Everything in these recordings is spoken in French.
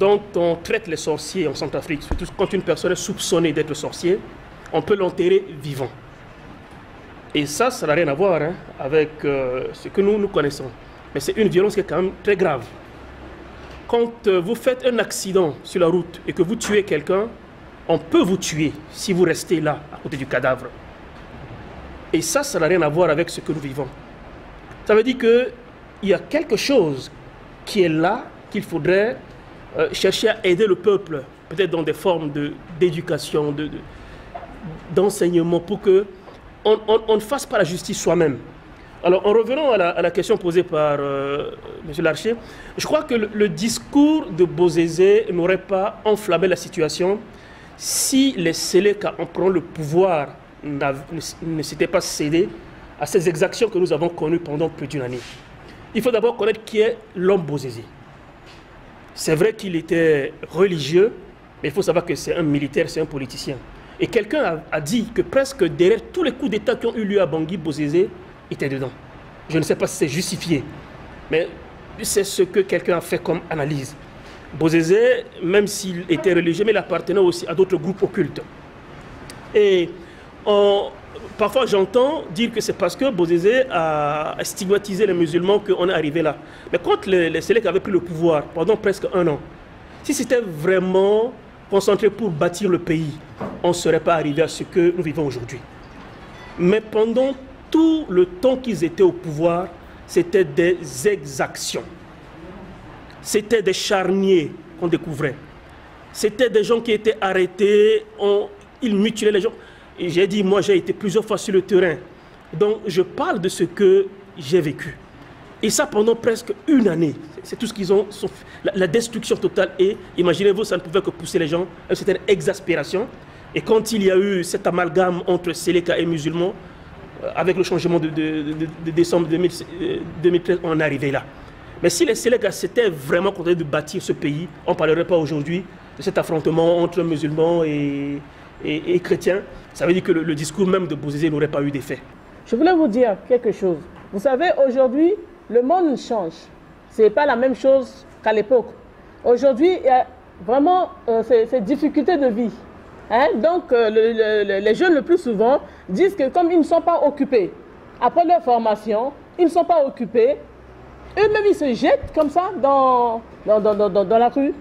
dont on traite les sorciers en Centrafrique, surtout quand une personne est soupçonnée d'être sorcier, on peut l'enterrer vivant. Et ça n'a rien à voir avec ce que nous connaissons. Mais c'est une violence qui est quand même très grave. Quand vous faites un accident sur la route et que vous tuez quelqu'un, on peut vous tuer si vous restez là, à côté du cadavre. Et ça n'a rien à voir avec ce que nous vivons. Ça veut dire qu'il y a quelque chose qui est là, qu'il faudrait chercher à aider le peuple, peut-être dans des formes d'éducation, d'enseignement, pour qu'on ne fasse pas la justice soi-même. Alors, en revenant à la question posée par M. Larcher, je crois que le discours de Bozizé n'aurait pas enflammé la situation si les Séléka, en prenant le pouvoir, ne s'étaient pas cédés à ces exactions que nous avons connues pendant plus d'une année. Il faut d'abord connaître qui est l'homme Bozizé. C'est vrai qu'il était religieux, mais il faut savoir que c'est un militaire, c'est un politicien. Et quelqu'un a dit que presque derrière tous les coups d'État qui ont eu lieu à Bangui, Bozizé était dedans. Je ne sais pas si c'est justifié, mais c'est ce que quelqu'un a fait comme analyse. Bozizé, même s'il était religieux, mais il appartenait aussi à d'autres groupes occultes. Et parfois j'entends dire que c'est parce que Bozizé a stigmatisé les musulmans qu'on est arrivé là. Mais quand les Séléka avaient pris le pouvoir pendant presque un an, si c'était vraiment concentré pour bâtir le pays, on ne serait pas arrivé à ce que nous vivons aujourd'hui. Mais pendant tout le temps qu'ils étaient au pouvoir, c'était des exactions. C'était des charniers qu'on découvrait. C'était des gens qui étaient arrêtés, ils mutilaient les gens. Et j'ai dit, moi j'ai été plusieurs fois sur le terrain. Donc je parle de ce que j'ai vécu. Et ça pendant presque une année. C'est tout ce qu'ils ont, la destruction totale. Et imaginez-vous, ça ne pouvait que pousser les gens à une certaine exaspération. Et quand il y a eu cet amalgame entre Séléka et musulmans, avec le changement de décembre 2013, on est arrivé là. Mais si les Séléka s'étaient vraiment contentés de bâtir ce pays, on ne parlerait pas aujourd'hui de cet affrontement entre musulmans et chrétiens. Ça veut dire que le discours même de Bozizé n'aurait pas eu d'effet. Je voulais vous dire quelque chose. Vous savez, aujourd'hui, le monde change. Ce n'est pas la même chose qu'à l'époque. Aujourd'hui, il y a vraiment ces difficultés de vie. Donc, les jeunes, le plus souvent, disent que comme ils ne sont pas occupés, après leur formation, ils ne sont pas occupés, eux-mêmes, ils se jettent comme ça dans la rue.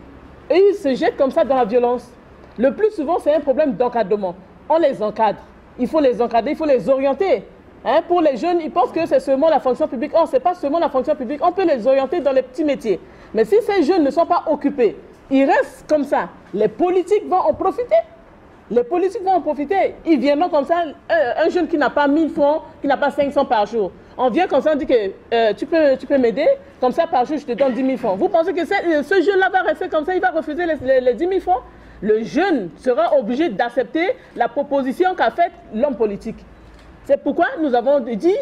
Et ils se jettent comme ça dans la violence. Le plus souvent, c'est un problème d'encadrement. On les encadre. Il faut les encadrer, il faut les orienter. Pour les jeunes, ils pensent que c'est seulement la fonction publique. Or, ce n'est pas seulement la fonction publique. On peut les orienter dans les petits métiers. Mais si ces jeunes ne sont pas occupés, ils restent comme ça. Les politiques vont en profiter. Les politiques vont en profiter. Ils viendront comme ça, un jeune qui n'a pas 1000 francs, qui n'a pas 500 par jour. On vient comme ça, on dit que tu peux m'aider, comme ça par jour je te donne 10 000 francs. Vous pensez que ce jeune-là va rester comme ça, il va refuser les 10 000 francs? Le jeune sera obligé d'accepter la proposition qu'a faite l'homme politique. C'est pourquoi nous avons dit,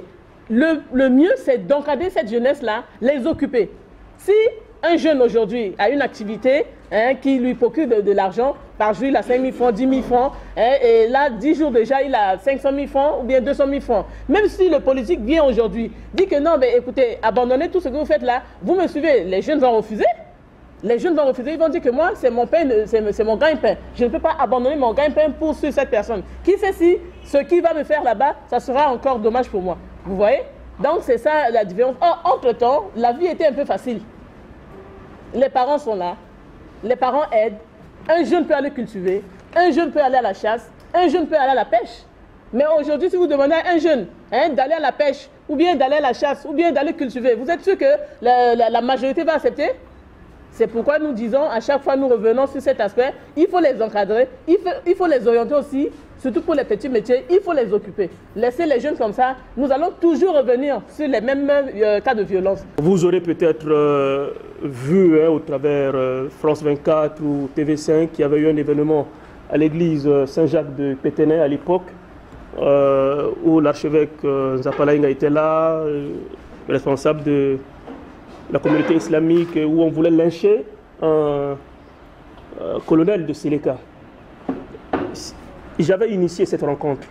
le mieux c'est d'encadrer cette jeunesse-là, les occuper. Si un jeune aujourd'hui a une activité qui lui procure de l'argent, par jour il a 5 000 francs, 10 000 francs, et là 10 jours déjà il a 500 000 francs ou bien 200 000 francs. Même si le politique vient aujourd'hui, dit que non, mais écoutez, abandonnez tout ce que vous faites là, vous me suivez, les jeunes vont refuser. Les jeunes vont refuser, ils vont dire que moi c'est mon pain, c'est mon gagne-pain. Je ne peux pas abandonner mon gagne-pain pour suivre cette personne. Qui sait si ce qu'il va me faire là-bas, ça sera encore dommage pour moi. Vous voyez? Donc c'est ça la différence. Or, entre-temps, la vie était un peu facile. Les parents sont là, les parents aident, un jeune peut aller cultiver, un jeune peut aller à la chasse, un jeune peut aller à la pêche. Mais aujourd'hui, si vous demandez à un jeune d'aller à la pêche, ou bien d'aller à la chasse, ou bien d'aller cultiver, vous êtes sûr que la majorité va accepter? C'est pourquoi nous disons, à chaque fois nous revenons sur cet aspect, il faut les encadrer, il faut les orienter aussi, surtout pour les petits métiers, il faut les occuper. Laisser les jeunes comme ça, nous allons toujours revenir sur les mêmes cas de violence. Vous aurez peut-être vu au travers France 24 ou TV5 qu'il y avait eu un événement à l'église Saint-Jacques de Pétenay à l'époque, où l'archevêque Nzapalainga était là, responsable de la communauté islamique, où on voulait lyncher un colonel de Séléka. J'avais initié cette rencontre.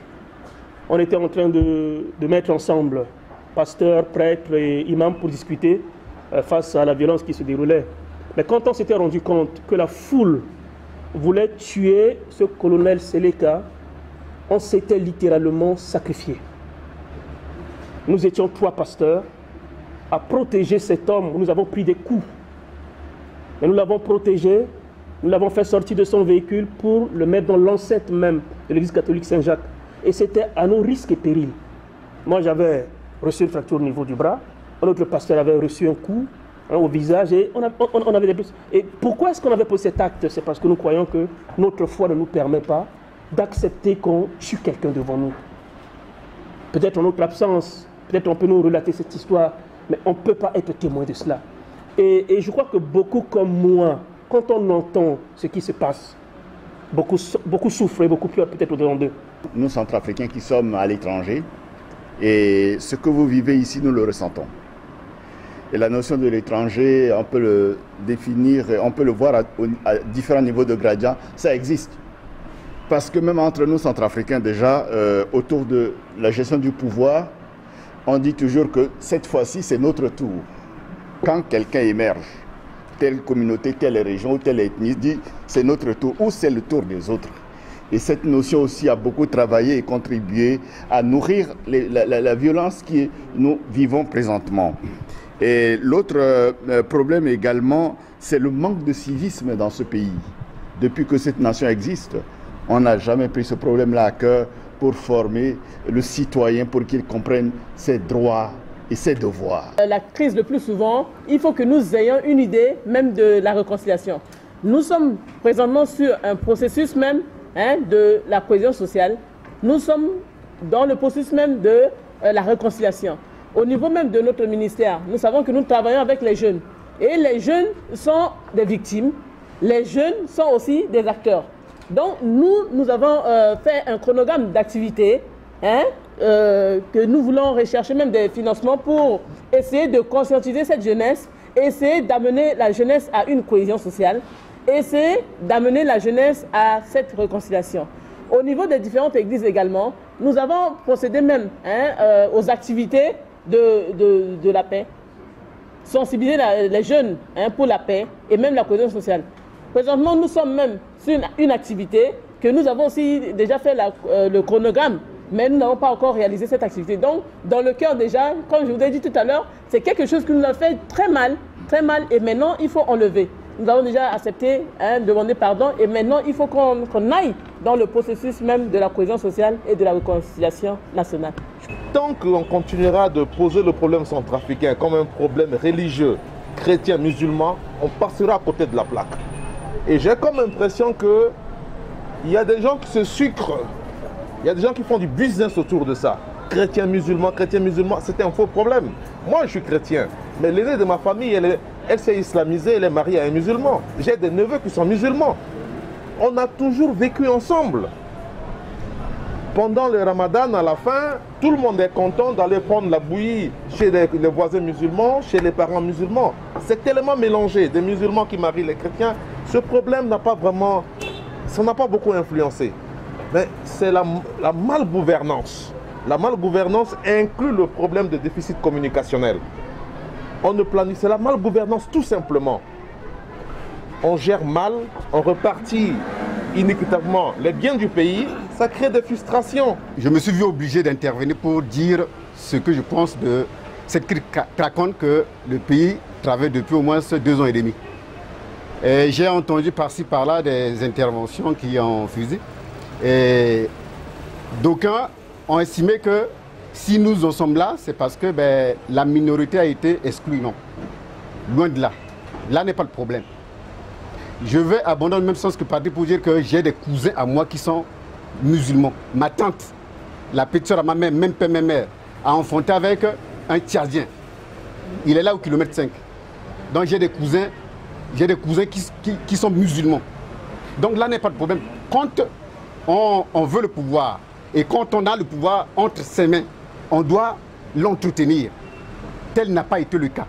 On était en train de mettre ensemble pasteurs, prêtres et imams pour discuter face à la violence qui se déroulait. Mais quand on s'était rendu compte que la foule voulait tuer ce colonel Seleka, on s'était littéralement sacrifié. Nous étions 3 pasteurs à protéger cet homme. Nous avons pris des coups. Mais nous l'avons protégé, nous l'avons fait sortir de son véhicule pour le mettre dans l'enceinte même de l'église catholique Saint-Jacques. Et c'était à nos risques et périls. Moi, j'avais reçu une fracture au niveau du bras. Un autre pasteur avait reçu un coup au visage. Et on avait des blessures. Et pourquoi est-ce qu'on avait posé cet acte? C'est parce que nous croyons que notre foi ne nous permet pas d'accepter qu'on tue quelqu'un devant nous. Peut-être en notre absence, peut-être on peut nous relater cette histoire, mais on ne peut pas être témoin de cela. Et je crois que beaucoup comme moi, quand on entend ce qui se passe, beaucoup souffrent et beaucoup pleurent peut-être au-dedans d'eux. Nous, Centrafricains qui sommes à l'étranger, et ce que vous vivez ici, nous le ressentons. Et la notion de l'étranger, on peut le définir, on peut le voir à différents niveaux de gradient, ça existe. Parce que même entre nous, Centrafricains, déjà, autour de la gestion du pouvoir, on dit toujours que cette fois-ci, c'est notre tour. Quand quelqu'un émerge, telle communauté, telle région ou telle ethnie, dit c'est notre tour ou c'est le tour des autres. Et cette notion aussi a beaucoup travaillé et contribué à nourrir la violence que nous vivons présentement. Et l'autre problème également, c'est le manque de civisme dans ce pays. Depuis que cette nation existe, on n'a jamais pris ce problème-là à cœur pour former le citoyen, pour qu'il comprenne ses droits et ses devoirs. La crise, le plus souvent, il faut que nous ayons une idée même de la réconciliation. Nous sommes présentement sur un processus même de la cohésion sociale. Nous sommes dans le processus même de la réconciliation. Au niveau même de notre ministère, nous savons que nous travaillons avec les jeunes. Et les jeunes sont des victimes. Les jeunes sont aussi des acteurs. Donc nous avons fait un chronogramme d'activités que nous voulons rechercher même des financements pour essayer de conscientiser cette jeunesse, essayer d'amener la jeunesse à une cohésion sociale, essayer d'amener la jeunesse à cette réconciliation. Au niveau des différentes églises également, nous avons procédé même aux activités de la paix, sensibiliser les jeunes pour la paix et même la cohésion sociale. Présentement, nous sommes même sur une activité que nous avons aussi déjà fait le chronogramme, mais nous n'avons pas encore réalisé cette activité. Donc, dans le cœur déjà, comme je vous ai dit tout à l'heure, c'est quelque chose qui nous a fait très mal, et maintenant, il faut enlever. Nous avons déjà accepté, demander pardon, et maintenant, il faut qu'on aille dans le processus même de la cohésion sociale et de la réconciliation nationale. Tant qu'on continuera de poser le problème centrafricain comme un problème religieux, chrétien, musulman, on passera à côté de la plaque. Et j'ai comme impression qu'il y a des gens qui se sucrent, il y a des gens qui font du business autour de ça. Chrétien, musulman, c'est un faux problème. Moi, je suis chrétien, mais l'aînée de ma famille, elle s'est islamisée, elle est mariée à un musulman. J'ai des neveux qui sont musulmans. On a toujours vécu ensemble. Pendant le ramadan, à la fin, tout le monde est content d'aller prendre la bouillie chez les voisins musulmans, chez les parents musulmans. C'est tellement mélangé, des musulmans qui marient les chrétiens. Ce problème n'a pas vraiment, ça n'a pas beaucoup influencé. Mais c'est la malgouvernance. La malgouvernance inclut le problème de déficit communicationnel. On ne planifie, c'est la malgouvernance tout simplement. On gère mal, on repartit inéquitablement les biens du pays, ça crée des frustrations. Je me suis vu obligé d'intervenir pour dire ce que je pense de cette crise craquante que le pays traverse depuis au moins 2 ans et demi. J'ai entendu par-ci par-là des interventions qui ont fusé. Et d'aucuns ont estimé que si nous en sommes là, c'est parce que la minorité a été exclue. Non, loin de là. Là n'est pas le problème. Je vais abonder dans le même sens que Padri pour dire que j'ai des cousins à moi qui sont musulmans. Ma tante, la petite soeur à ma mère, même père, même mère, a enfanté avec un Tchadien. Il est là au kilomètre 5. Donc j'ai des cousins qui sont musulmans. Donc là n'est pas de problème. Quand on veut le pouvoir et quand on a le pouvoir entre ses mains, on doit l'entretenir. Tel n'a pas été le cas.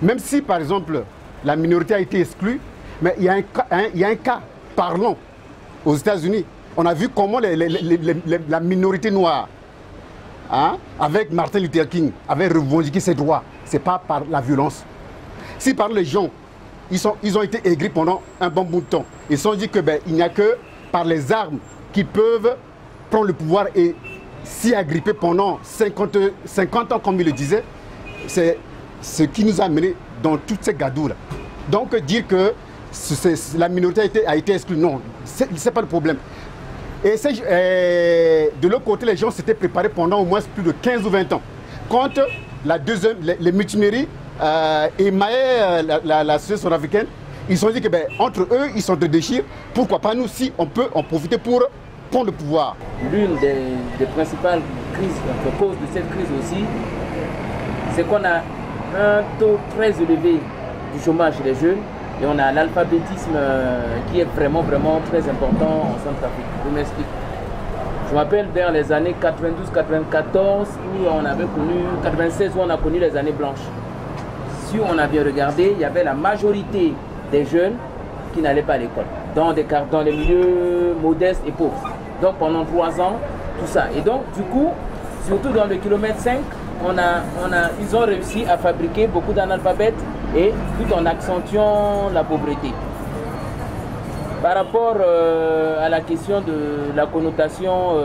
Même si par exemple la minorité a été exclue, mais il y a un cas parlant aux États-Unis. On a vu comment la minorité noire, avec Martin Luther King, avait revendiqué ses droits. Ce n'est pas par la violence. Si par les gens ils ont été aigris pendant un bon bout de temps. Ils se sont dit que il n'y a que par les armes qu'ils peuvent prendre le pouvoir et s'y agripper pendant 50 ans, comme il le disait. C'est ce qui nous a amené dans toutes ces gadoules. Donc dire que la minorité a été exclue, non, c'est pas le problème. Et de l'autre côté, les gens s'étaient préparés pendant au moins plus de 15 ou 20 ans. Quand les mutineries émaillaient la société centrafricaine, ils se sont dit que entre eux, ils sont de déchirent. Pourquoi pas nous, si on peut en profiter pour prendre le pouvoir. L'une des principales causes de cette crise aussi, c'est qu'on a un taux très élevé du chômage des jeunes et on a l'alphabétisme qui est vraiment très important en Centrafrique. Je m'explique. Je me rappelle vers les années 92-94 où on avait connu, 96 où on a connu les années blanches. Si on a bien regardé, il y avait la majorité des jeunes qui n'allaient pas à l'école, dans les milieux modestes et pauvres. Donc pendant 3 ans, tout ça. Et donc du coup, surtout dans le kilomètre 5, ils ont réussi à fabriquer beaucoup d'analphabètes et tout en accentuant la pauvreté. Par rapport à la question de la connotation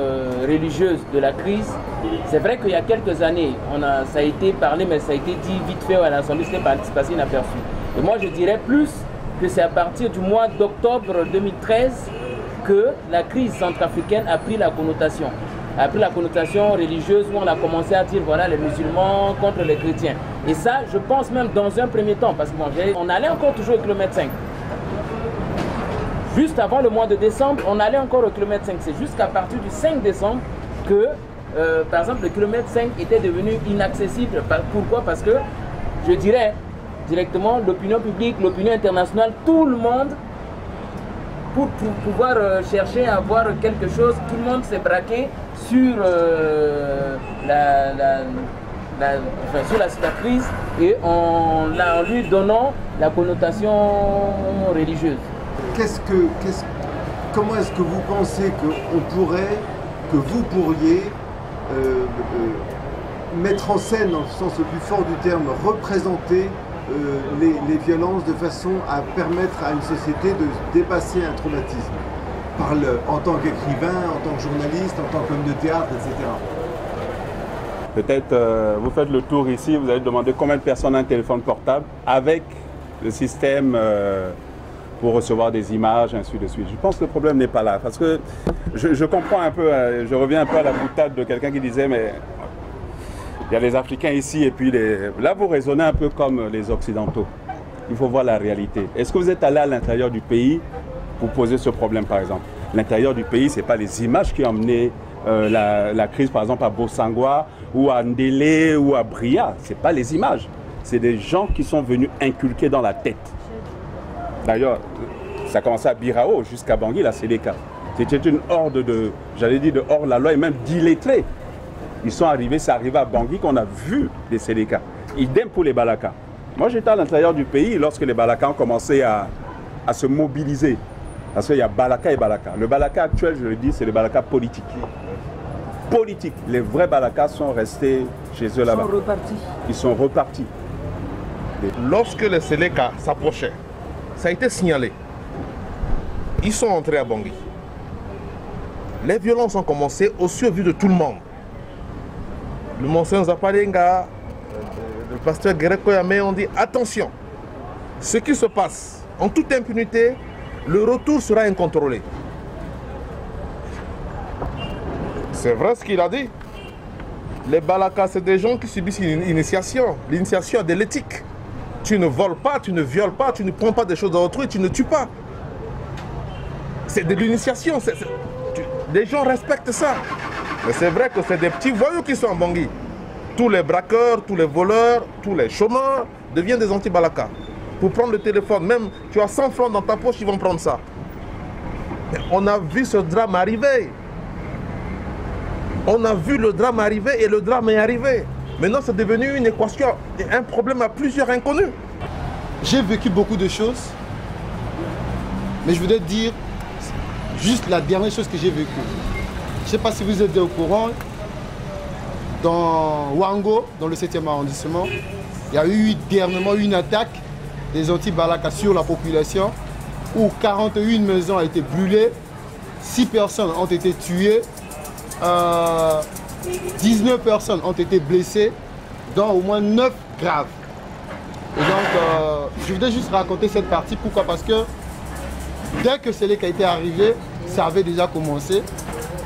religieuse de la crise, c'est vrai qu'il y a quelques années, ça a été parlé, mais ça a été dit vite fait à l'Assemblée, c'était passé inaperçu. Et moi je dirais plus que c'est à partir du mois d'octobre 2013 que la crise centrafricaine a pris la connotation. A pris la connotation religieuse où on a commencé à dire voilà les musulmans contre les chrétiens. Et ça, je pense même dans un premier temps, parce qu'on allait encore toujours au kilomètre 5. Juste avant le mois de décembre, on allait encore au kilomètre 5. C'est jusqu'à partir du 5 décembre que, par exemple, le kilomètre 5 était devenu inaccessible. Pourquoi? Parce que, je dirais directement, l'opinion publique, l'opinion internationale, tout le monde, pour pouvoir chercher à avoir quelque chose, tout le monde s'est braqué sur sur la cicatrice et en lui donnant la connotation religieuse. Comment est-ce que vous pensez que vous pourriez mettre en scène, dans le sens le plus fort du terme, représenter les violences de façon à permettre à une société de dépasser un traumatisme en tant qu'écrivain, en tant que journaliste, en tant qu'homme de théâtre, etc. Peut-être vous faites le tour ici, vous allez demander combien de personnes ont un téléphone portable avec le système pour recevoir des images, ainsi de suite. Je pense que le problème n'est pas là, parce que je comprends un peu, je reviens un peu à la boutade de quelqu'un qui disait mais il y a les Africains ici et puis là vous raisonnez un peu comme les Occidentaux. Il faut voir la réalité. Est-ce que vous êtes allé à l'intérieur du pays pour poser ce problème par exemple? L'intérieur du pays, ce n'est pas les images qui ont amené la crise par exemple à Bosangwa ou à Ndélé ou à Bria. Ce n'est pas les images. C'est des gens qui sont venus inculquer dans la tête. D'ailleurs, ça a commencé à Birao jusqu'à Bangui, la Séléka. C'était une horde de hors-la-loi et même d'illettrés. Ils sont arrivés, c'est arrivé à Bangui qu'on a vu les Séléka. Idem pour les Balaka. Moi, j'étais à l'intérieur du pays lorsque les Balaka ont commencé à se mobiliser. Parce qu'il y a Balaka et Balaka. Le Balaka actuel, je le dis, c'est le Balaka politique. Politique. Les vrais Balaka sont restés chez eux là-bas. Ils sont repartis. Lorsque les Séléka s'approchaient, ça a été signalé. Ils sont entrés à Bangui. Les violences ont commencé au vu de tout le monde. Le monseigneur Zapalenga, le pasteur Guerrero Yamé ont dit attention, ce qui se passe en toute impunité, le retour sera incontrôlé. C'est vrai ce qu'il a dit. Les Balaka, c'est des gens qui subissent une initiation. L'initiation de l'éthique. Tu ne voles pas, tu ne violes pas, tu ne prends pas des choses d'autrui, tu ne tues pas. C'est de l'initiation. Les gens respectent ça. Mais c'est vrai que c'est des petits voyous qui sont en Bangui. Tous les braqueurs, tous les voleurs, tous les chômeurs deviennent des anti-Balaka. Pour prendre le téléphone, même tu as 100 francs dans ta poche, ils vont prendre ça. Mais on a vu ce drame arriver. On a vu le drame arriver et le drame est arrivé. Maintenant, c'est devenu une équation, un problème à plusieurs inconnus. J'ai vécu beaucoup de choses, mais je voudrais dire juste la dernière chose que j'ai vécue. Je ne sais pas si vous êtes au courant, dans Wango, dans le 7e arrondissement, il y a eu dernièrement une attaque des anti-balaka sur la population, où 41 maisons ont été brûlées, 6 personnes ont été tuées, 19 personnes ont été blessées, dont au moins 9 graves. Et donc, je voudrais juste raconter cette partie. Pourquoi? Parce que dès que Seleka était arrivé, ça avait déjà commencé.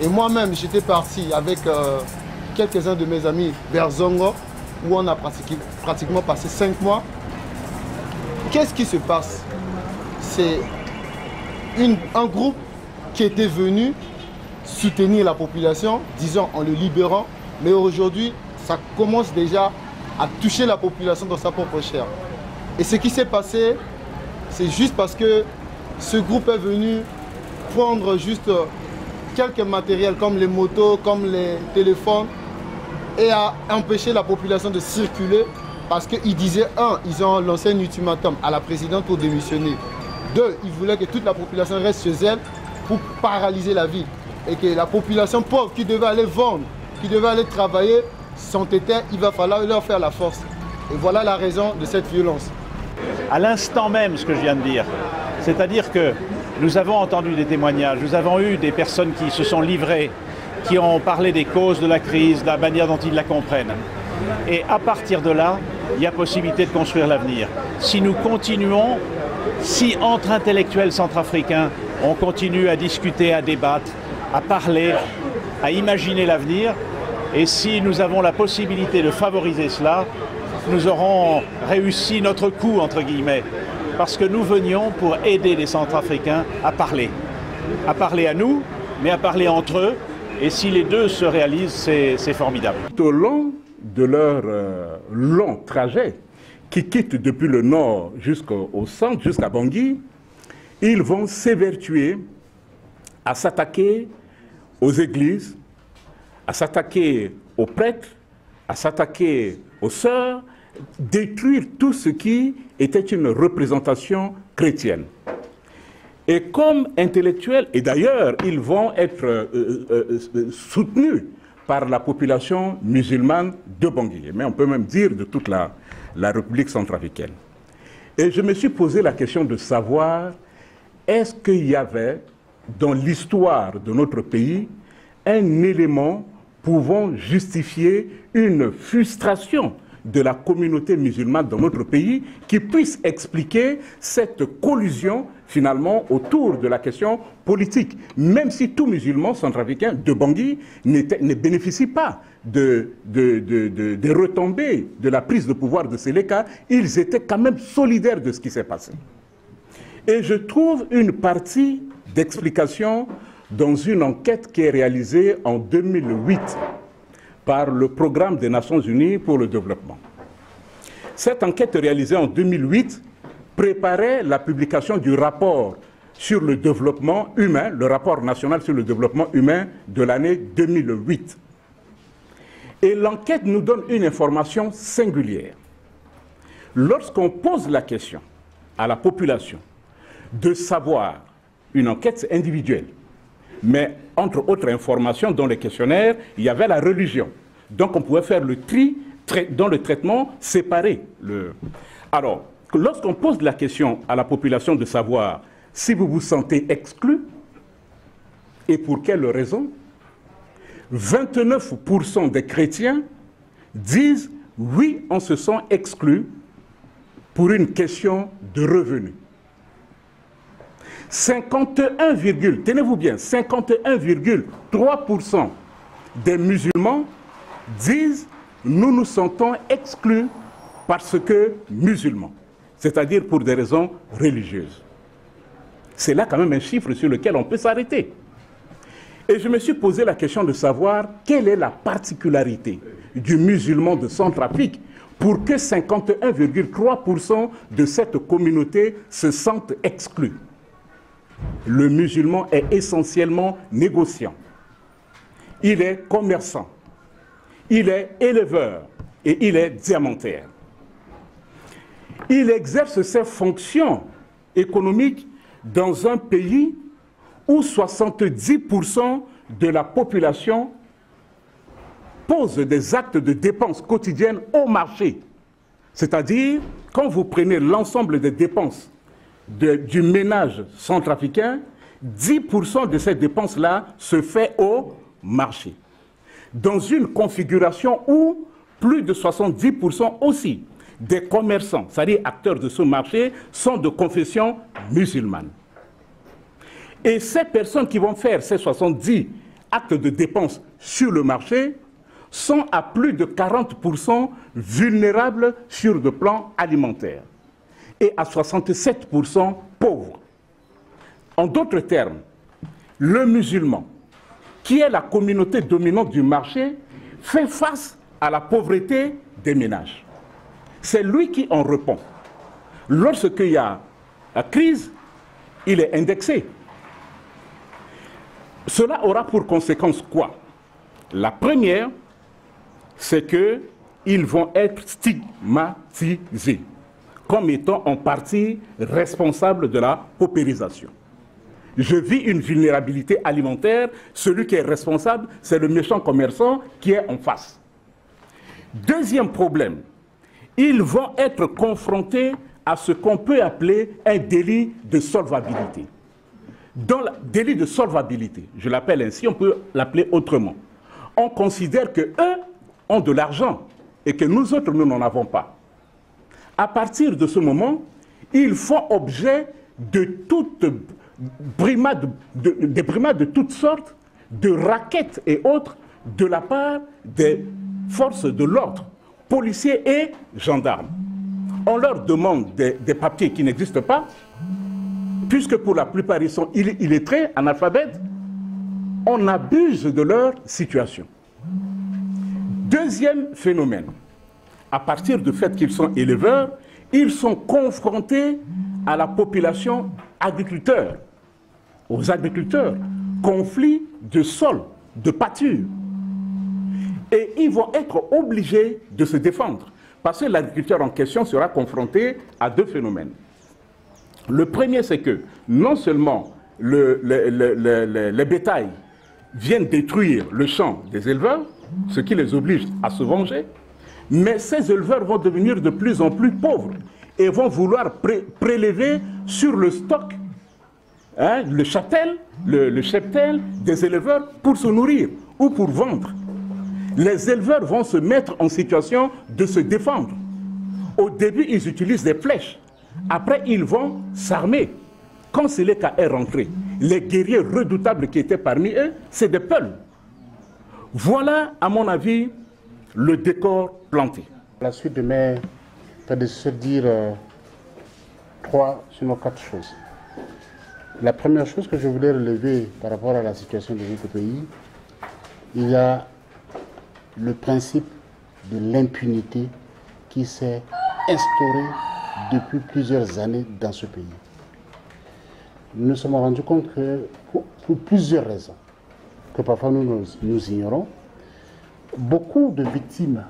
Et moi-même, j'étais parti avec quelques-uns de mes amis vers Zongo, où on a pratiquement passé 5 mois. Qu'est-ce qui se passe? C'est un groupe qui était venu soutenir la population, disons en le libérant, mais aujourd'hui, ça commence déjà à toucher la population dans sa propre chair. Et ce qui s'est passé, c'est juste parce que ce groupe est venu prendre juste quelques matériels comme les motos, comme les téléphones, et à empêcher la population de circuler parce qu'ils disaient, ils ont lancé un ultimatum à la présidente pour démissionner. 2, ils voulaient que toute la population reste chez elle pour paralyser la ville. Et que la population pauvre qui devait aller vendre, qui devait aller travailler, s'entêtait, il va falloir leur faire la force. Et voilà la raison de cette violence. À l'instant même, ce que je viens de dire, c'est-à-dire que nous avons entendu des témoignages, nous avons eu des personnes qui se sont livrées, qui ont parlé des causes de la crise, de la manière dont ils la comprennent. Et à partir de là, il y a possibilité de construire l'avenir. Si nous continuons, si entre intellectuels centrafricains, on continue à discuter, à débattre, à parler, à imaginer l'avenir, et si nous avons la possibilité de favoriser cela, nous aurons réussi notre coup, entre guillemets, parce que nous venions pour aider les Centrafricains à parler à nous, mais à parler entre eux, et si les deux se réalisent, c'est formidable. Tout au long de leur long trajet, qui quitte depuis le nord jusqu'au centre, jusqu'à Bangui, ils vont s'évertuer à s'attaquer aux églises, à s'attaquer aux prêtres, à s'attaquer aux sœurs, détruire tout ce qui était une représentation chrétienne. Et comme intellectuels, et d'ailleurs ils vont être soutenus par la population musulmane de Bangui, mais on peut même dire de toute la République centrafricaine. Et je me suis posé la question de savoir, est-ce qu'il y avait dans l'histoire de notre pays un élément pouvant justifier une frustration de la communauté musulmane dans notre pays qui puisse expliquer cette collusion finalement autour de la question politique, même si tout musulman centrafricain de Bangui ne bénéficie pas des retombées de la prise de pouvoir de Seleka, ils étaient quand même solidaires de ce qui s'est passé. Et je trouve une partie d'explication dans une enquête qui est réalisée en 2008 par le Programme des Nations Unies pour le développement. Cette enquête réalisée en 2008 préparait la publication du rapport sur le développement humain, le rapport national sur le développement humain de l'année 2008. Et l'enquête nous donne une information singulière. Lorsqu'on pose la question à la population de savoir, une enquête individuelle, mais entre autres informations dans les questionnaires, il y avait la religion. Donc on pouvait faire le tri dans le traitement séparé. Alors, lorsqu'on pose la question à la population de savoir si vous vous sentez exclu, et pour quelle raison, 29% des chrétiens disent oui, on se sent exclu pour une question de revenus. tenez-vous bien, 51,3% des musulmans disent nous nous sentons exclus parce que musulmans, c'est-à-dire pour des raisons religieuses. C'est là quand même un chiffre sur lequel on peut s'arrêter. Et je me suis posé la question de savoir quelle est la particularité du musulman de Centrafrique pour que 51,3% de cette communauté se sentent exclus. Le musulman est essentiellement négociant. Il est commerçant. Il est éleveur et il est diamantaire. Il exerce ses fonctions économiques dans un pays où 70% de la population pose des actes de dépenses quotidiennes au marché. C'est-à-dire, quand vous prenez l'ensemble des dépenses du ménage centrafricain, 10% de ces dépenses-là se fait au marché. Dans une configuration où plus de 70% aussi des commerçants, c'est-à-dire acteurs de ce marché, sont de confession musulmane. Et ces personnes qui vont faire ces 70 actes de dépenses sur le marché sont à plus de 40% vulnérables sur le plan alimentaire et à 67% pauvres. En d'autres termes, le musulman, qui est la communauté dominante du marché, fait face à la pauvreté des ménages. C'est lui qui en répond. Lorsqu'il y a la crise, il est indexé. Cela aura pour conséquence quoi? La première, c'est qu'ils vont être stigmatisés comme étant en partie responsables de la paupérisation. Je vis une vulnérabilité alimentaire, celui qui est responsable, c'est le méchant commerçant qui est en face. Deuxième problème, ils vont être confrontés à ce qu'on peut appeler un délit de solvabilité. Dans le délit de solvabilité, je l'appelle ainsi, on peut l'appeler autrement. On considère qu'eux ont de l'argent et que nous autres, nous n'en avons pas. À partir de ce moment, ils font objet de toutes des brimades de toutes sortes, de raquettes et autres, de la part des forces de l'ordre, policiers et gendarmes. On leur demande des papiers qui n'existent pas, puisque pour la plupart ils sont illettrés, analphabètes, on abuse de leur situation. Deuxième phénomène, à partir du fait qu'ils sont éleveurs, ils sont confrontés à la population agriculteur, aux agriculteurs, conflits de sol, de pâture. Et ils vont être obligés de se défendre, parce que l'agriculteur en question sera confronté à deux phénomènes. Le premier, c'est que non seulement les bétails viennent détruire le champ des éleveurs, ce qui les oblige à se venger, mais ces éleveurs vont devenir de plus en plus pauvres et vont vouloir prélever sur le stock, le cheptel des éleveurs pour se nourrir ou pour vendre. Les éleveurs vont se mettre en situation de se défendre. Au début, ils utilisent des flèches. Après, ils vont s'armer. Quand Séléka est rentré, les guerriers redoutables qui étaient parmi eux, c'est des Peuls. Voilà, à mon avis, le décor planté. La suite de mai, c'est de se dire 3, sinon 4 choses. La première chose que je voulais relever par rapport à la situation de notre pays, il y a le principe de l'impunité qui s'est instauré depuis plusieurs années dans ce pays. Nous nous sommes rendus compte que pour plusieurs raisons, que parfois nous ignorons, beaucoup de victimes,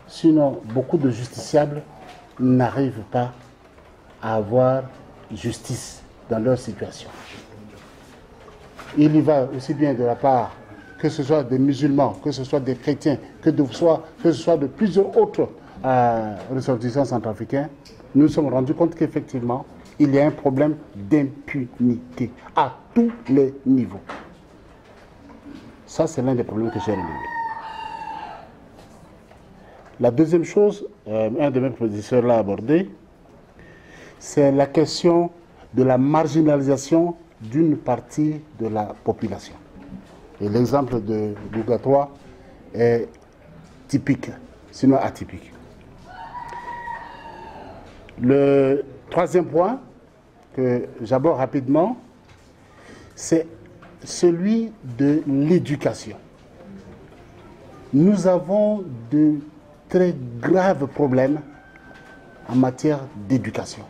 sinon beaucoup de justiciables, n'arrivent pas à avoir justice dans leur situation. Il y va aussi bien de la part, que ce soit des musulmans, que ce soit des chrétiens, que ce soit de plusieurs autres ressortissants centrafricains, nous nous sommes rendus compte qu'effectivement, il y a un problème d'impunité à tous les niveaux. Ça, c'est l'un des problèmes que j'ai relevé. La deuxième chose, un de mes professeurs l'a abordé, c'est la question de la marginalisation d'une partie de la population. Et l'exemple de Bougatois est typique, sinon atypique. Le troisième point que j'aborde rapidement, c'est celui de l'éducation. Nous avons de très graves problèmes en matière d'éducation.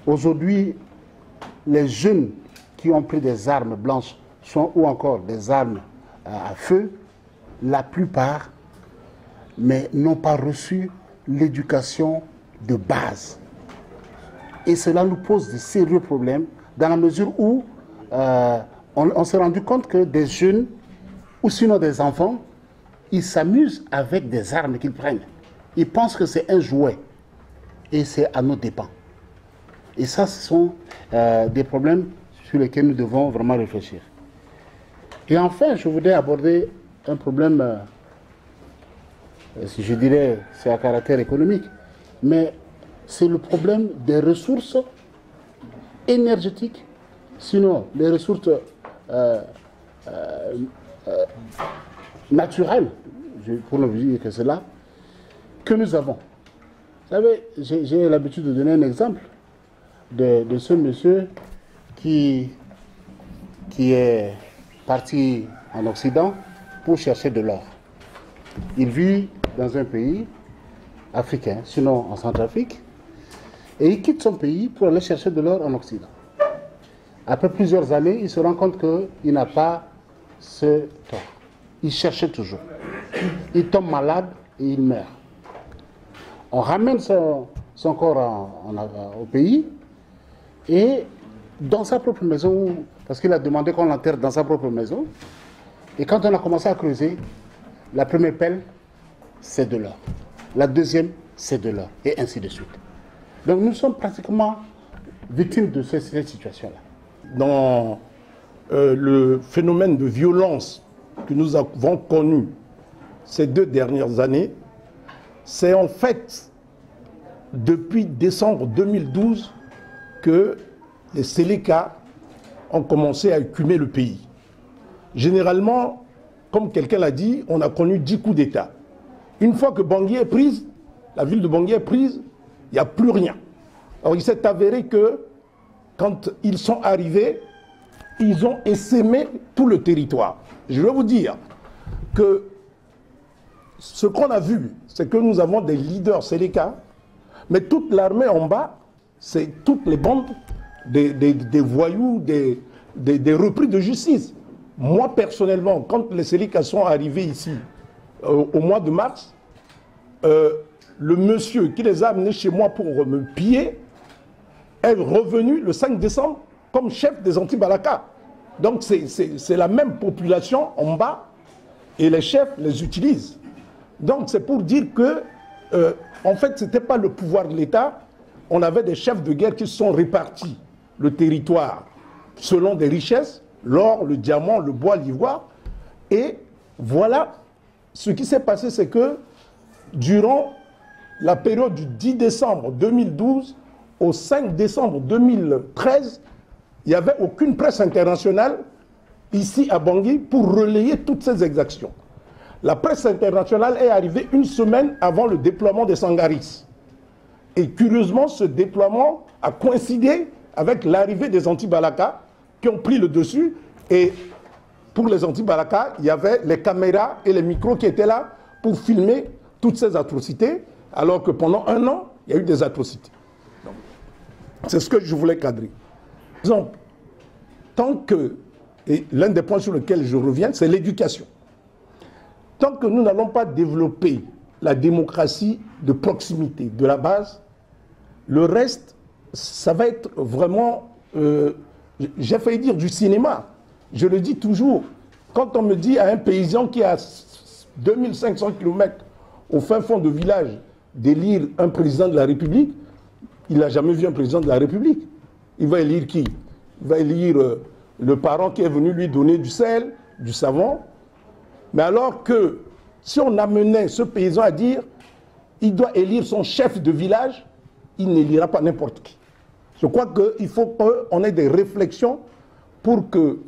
Aujourd'hui, les jeunes qui ont pris des armes blanches ou encore des armes à feu, la plupart, mais n'ont pas reçu l'éducation de base. Et cela nous pose de sérieux problèmes dans la mesure où on s'est rendu compte que des jeunes, ou sinon des enfants, ils s'amusent avec des armes qu'ils prennent. Ils pensent que c'est un jouet et c'est à nos dépens. Et ça, ce sont des problèmes sur lesquels nous devons vraiment réfléchir. Et enfin, je voudrais aborder un problème, si je dirais, c'est à caractère économique, mais c'est le problème des ressources énergétiques, sinon les ressources naturelles, pour ne dire que c'est là, que nous avons. Vous savez, j'ai l'habitude de donner un exemple de ce monsieur qui est parti en Occident pour chercher de l'or. Il vit dans un pays africain, sinon en Centrafrique, et il quitte son pays pour aller chercher de l'or en Occident. Après plusieurs années, il se rend compte qu'il n'a pas ce temps. Il cherchait toujours. Il tombe malade et il meurt. On ramène son corps au pays et dans sa propre maison, parce qu'il a demandé qu'on l'enterre dans sa propre maison, et quand on a commencé à creuser, la première pelle, c'est de l'or. La deuxième, c'est de l'or, et ainsi de suite. Donc nous sommes pratiquement victimes de cette situation-là. Dans le phénomène de violence que nous avons connu ces 2 dernières années, c'est en fait depuis décembre 2012 que les Séléka ont commencé à écumer le pays. Généralement, comme quelqu'un l'a dit, on a connu 10 coups d'État. Une fois que Bangui est prise, la ville de Bangui est prise, il n'y a plus rien. Alors il s'est avéré que quand ils sont arrivés, ils ont essaimé tout le territoire. Je vais vous dire que ce qu'on a vu, c'est que nous avons des leaders Séléka, mais toute l'armée en bas, c'est toutes les bandes des voyous, des repris de justice. Moi, personnellement, quand les Séléka sont arrivés ici, au mois de mars, le monsieur qui les a amenés chez moi pour me piller est revenu le 5 décembre comme chef des anti-Balaka. Donc c'est la même population en bas et les chefs les utilisent. Donc c'est pour dire que, en fait, ce n'était pas le pouvoir de l'État. On avait des chefs de guerre qui se sont répartis le territoire selon des richesses, l'or, le diamant, le bois, l'ivoire. Et voilà, ce qui s'est passé, c'est que durant la période du 10 décembre 2012 au 5 décembre 2013, il n'y avait aucune presse internationale ici à Bangui pour relayer toutes ces exactions. La presse internationale est arrivée une semaine avant le déploiement des Sangaris. Et curieusement, ce déploiement a coïncidé avec l'arrivée des anti-Balaka qui ont pris le dessus. Et pour les anti-Balaka, il y avait les caméras et les micros qui étaient là pour filmer toutes ces atrocités, alors que pendant 1 an, il y a eu des atrocités. C'est ce que je voulais cadrer. Par exemple, tant que, et l'un des points sur lesquels je reviens, c'est l'éducation. Tant que nous n'allons pas développer la démocratie de proximité, de la base, le reste, ça va être vraiment, j'ai failli dire du cinéma. Je le dis toujours, quand on me dit à un paysan qui a 2500 km au fin fond de village d'élire un président de la République, il n'a jamais vu un président de la République. Il va élire qui? Il va élire le parent qui est venu lui donner du sel, du savon. Mais alors que si on amenait ce paysan à dire il doit élire son chef de village, il n'élira pas n'importe qui. Je crois qu'il faut qu'on ait des réflexions pour que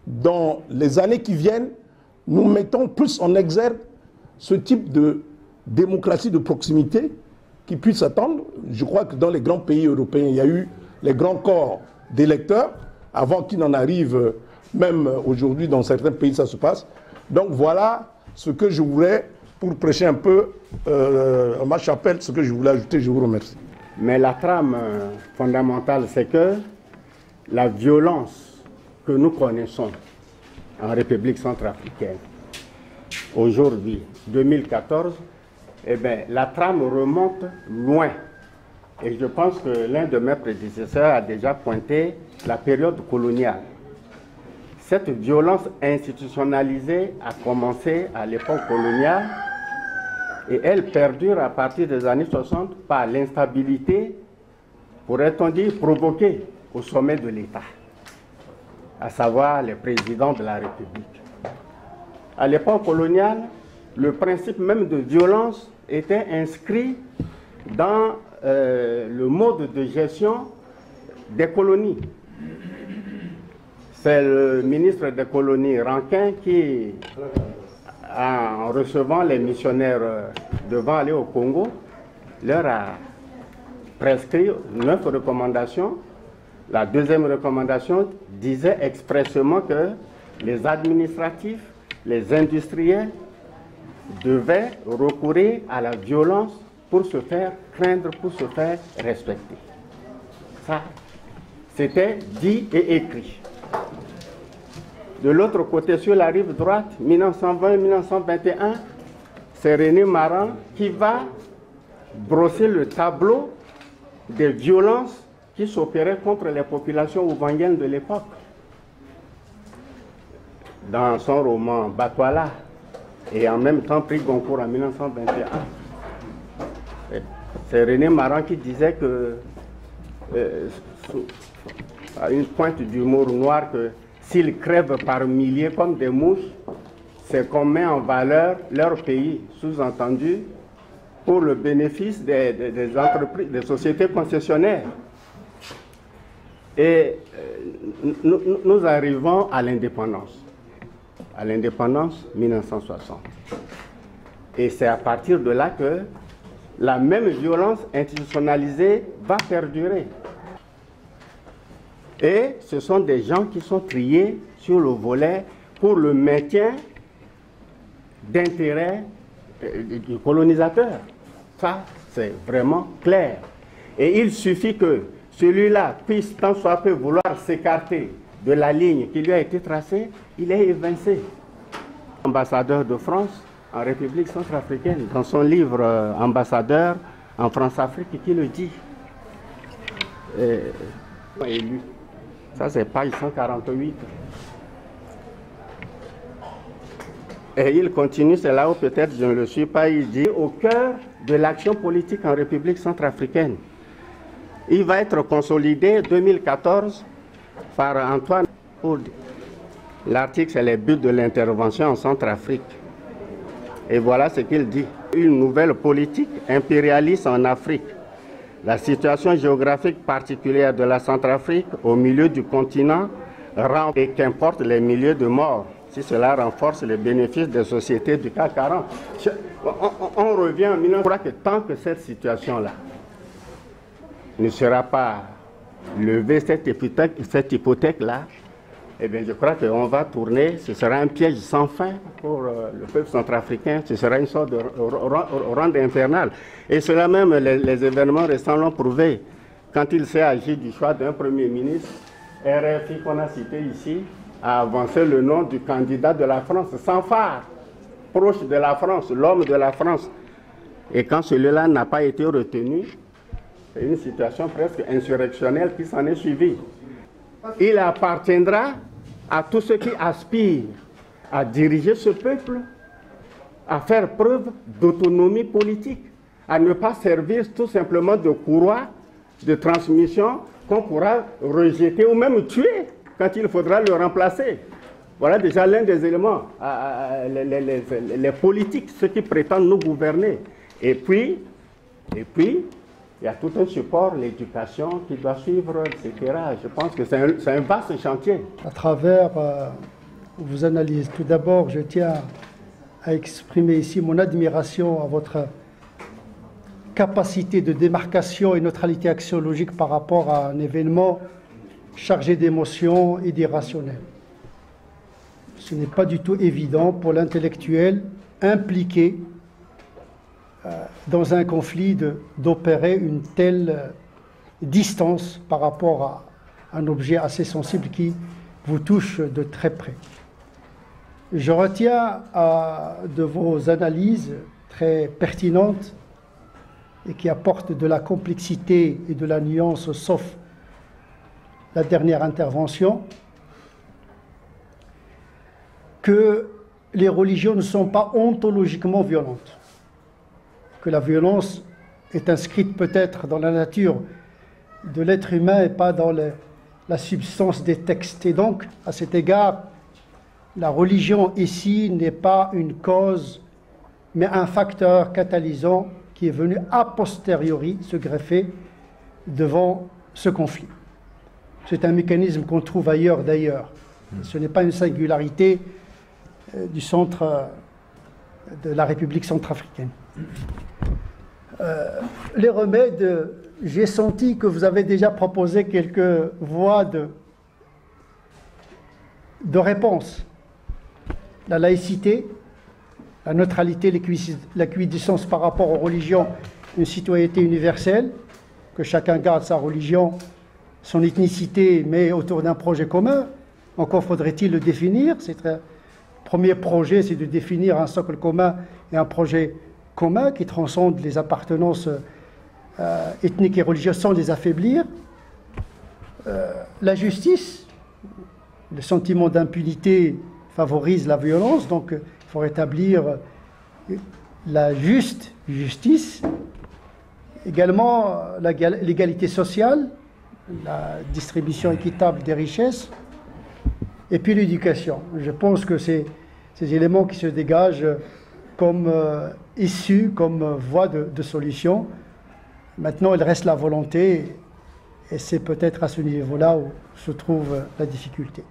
dans les années qui viennent, nous mettons plus en exergue ce type de démocratie de proximité qui puisse attendre. Je crois que dans les grands pays européens, il y a eu les grands corps d'électeurs, avant qu'il n'en arrive, même aujourd'hui dans certains pays ça se passe. Donc voilà ce que je voulais, pour prêcher un peu à ma chapelle, ce que je voulais ajouter. Je vous remercie. Mais la trame fondamentale, c'est que la violence que nous connaissons en République centrafricaine, aujourd'hui, 2014, eh bien, la trame remonte loin. Et je pense que l'un de mes prédécesseurs a déjà pointé la période coloniale. Cette violence institutionnalisée a commencé à l'époque coloniale Et elle perdure à partir des années 60 par l'instabilité, pourrait-on dire, provoquée au sommet de l'État, à savoir les présidents de la République. À l'époque coloniale, le principe même de violence était inscrit dans le mode de gestion des colonies. C'est le ministre des colonies, Rankin, qui, en recevant les missionnaires devant aller au Congo, leur a prescrit 9 recommandations. La deuxième recommandation disait expressément que les administratifs, les industriels devaient recourir à la violence pour se faire craindre, pour se faire respecter. Ça, c'était dit et écrit. De l'autre côté, sur la rive droite, 1920-1921, c'est René Maran qui va brosser le tableau des violences qui s'opéraient contre les populations ouvanguiennes de l'époque. Dans son roman Batouala, et en même temps prix Goncourt en 1921. C'est René Maran qui disait que, à une pointe d'humour noir, que s'ils crèvent par milliers comme des mouches, c'est qu'on met en valeur leur pays, sous-entendu, pour le bénéfice des entreprises, des sociétés concessionnaires. Et nous arrivons à l'indépendance. À l'indépendance 1960. Et c'est à partir de là que la même violence institutionnalisée va perdurer. Et ce sont des gens qui sont triés sur le volet pour le maintien d'intérêts du colonisateur. Ça, c'est vraiment clair. Et il suffit que celui-là puisse tant soit peu vouloir s'écarter de la ligne qui lui a été tracée, il est évincé. Ambassadeur de France en République centrafricaine, dans son livre Ambassadeur en France-Afrique, qui le dit. Élu. Ça, c'est page 148. Et il continue, c'est là où peut-être je ne le suis pas, il dit au cœur de l'action politique en République centrafricaine. Il va être consolidé 2014 par Antoine Oud. L'article, c'est les buts de l'intervention en Centrafrique. Et voilà ce qu'il dit. Une nouvelle politique impérialiste en Afrique. La situation géographique particulière de la Centrafrique au milieu du continent rend, et qu'importe les milliers de morts, si cela renforce les bénéfices des sociétés du CAC 40. On revient en 1900. Je crois que tant que cette situation-là ne sera pas levée, cette hypothèque-là, eh bien, je crois qu'on va tourner, ce sera un piège sans fin pour le peuple centrafricain, ce sera une sorte de ronde infernale. Et cela même, les événements récents l'ont prouvé. Quand il s'est agi du choix d'un Premier ministre, RFI qu'on a cité ici a avancé le nom du candidat de la France, sans phare, proche de la France, l'homme de la France. Et quand celui-là n'a pas été retenu, c'est une situation presque insurrectionnelle qui s'en est suivie. Il appartiendra à tous ceux qui aspirent à diriger ce peuple, à faire preuve d'autonomie politique, à ne pas servir tout simplement de courroie de transmission qu'on pourra rejeter ou même tuer quand il faudra le remplacer. Voilà déjà l'un des éléments, les politiques, ceux qui prétendent nous gouverner. Et puis, il y a tout un support, l'éducation qui doit suivre, etc. Je pense que c'est un vaste chantier. À travers vos analyses, tout d'abord, je tiens à exprimer ici mon admiration à votre capacité de démarcation et neutralité axiologique par rapport à un événement chargé d'émotions et d'irrationnel. Ce n'est pas du tout évident pour l'intellectuel impliqué dans un conflit d'opérer une telle distance par rapport à un objet assez sensible qui vous touche de très près. Je retiens de vos analyses très pertinentes et qui apportent de la complexité et de la nuance, sauf la dernière intervention, que les religions ne sont pas ontologiquement violentes. que la violence est inscrite peut-être dans la nature de l'être humain et pas dans la substance des textes. Et donc, à cet égard, la religion ici n'est pas une cause, mais un facteur catalysant qui est venu a posteriori se greffer devant ce conflit. C'est un mécanisme qu'on trouve ailleurs d'ailleurs. Ce n'est pas une singularité du centre de la République centrafricaine. Les remèdes, j'ai senti que vous avez déjà proposé quelques voies de réponse. La laïcité, la neutralité, l'acquiescence par rapport aux religions, une citoyenneté universelle, que chacun garde sa religion, son ethnicité, mais autour d'un projet commun. Encore faudrait-il le définir. Le premier projet, c'est de définir un socle commun et un projet commun qui transcende les appartenances ethniques et religieuses sans les affaiblir. La justice, le sentiment d'impunité favorise la violence, donc il faut rétablir la justice. Également l'égalité sociale, la distribution équitable des richesses, et puis l'éducation. Je pense que c'est ces éléments qui se dégagent comme issus, comme voie de solution. Maintenant, il reste la volonté, et c'est peut-être à ce niveau-là où se trouve la difficulté.